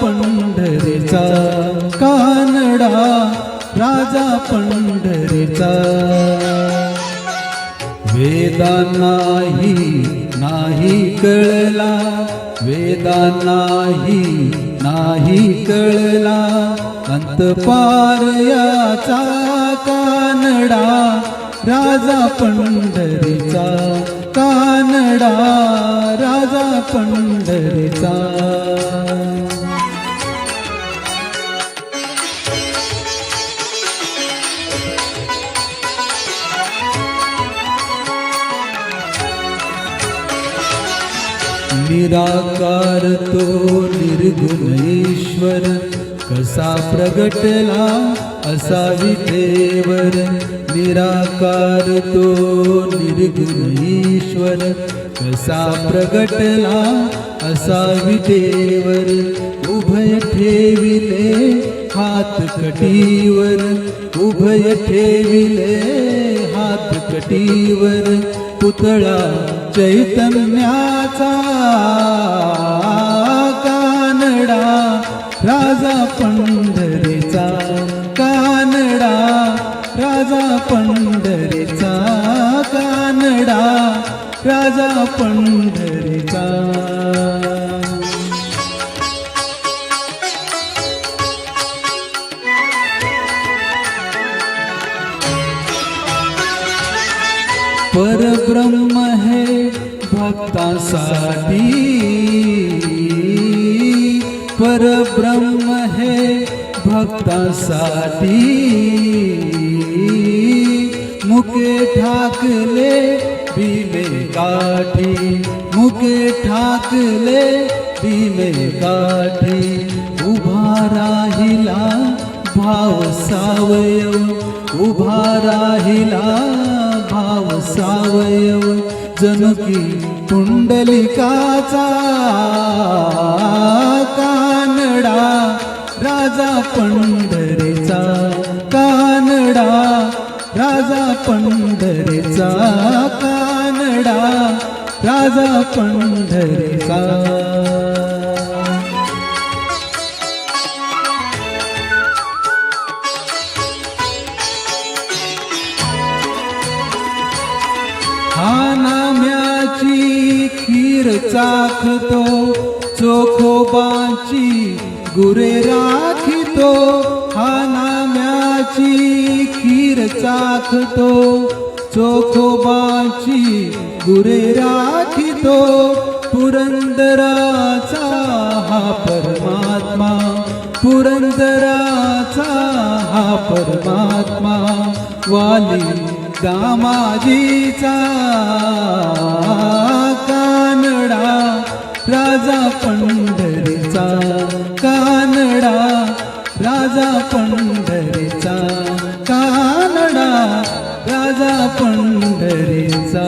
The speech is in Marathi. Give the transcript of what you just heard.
पंढरीचा, कानडा राजा पंढरीचा. वेदांनाही नाही कळला, वेदांनाही नाही कळला, अंतपार याचा कानडा राजा पंढरीचा, कानडा राजा पंढरीचा. निराकार तो निर्गुण ईश्वर, कसा प्रगटला असा विठेवर. निराकार तो निर्गुण ईश्वर, कसा प्रगटला असा विठेवर. उभय ठेविले हात कटीवर, उभय ठेविले हात कटीवर. पुतळा चैतन्याचा, कानडा राजा पंढरीचा, कानडा राजा पंढरीचा, कानडा राजा पंढरीचा. परब्रह्म है भक्तांसाठी, परब्रह्म है भक्तांसाठी. मुके ठाकले भीमे काठी, मुके ठाकले भीमे काठी. उभा राहिला भाव सावयव, उभा राहिला भाव सावयव. जणू की पुंडलिकाचा, कानडा राजा पंढरीचा, कानडा राजा पंढरीचा, कानडा राजा पंढरीचा. हा नाम्याची खीर चाखतो, चोखोबाची गुरे राखितो. हा नाम्याची खीर चाखतो, चोखोबाची गुरे राखितो. पुरंदराचा हा परमात्मा, पुरंदराचा हा परमात्मा. वाली दामाजीचा, कानडा राजा पंढरीचा, कानडा राजा पंढरीचा, कानडा राजा पंढरीचा.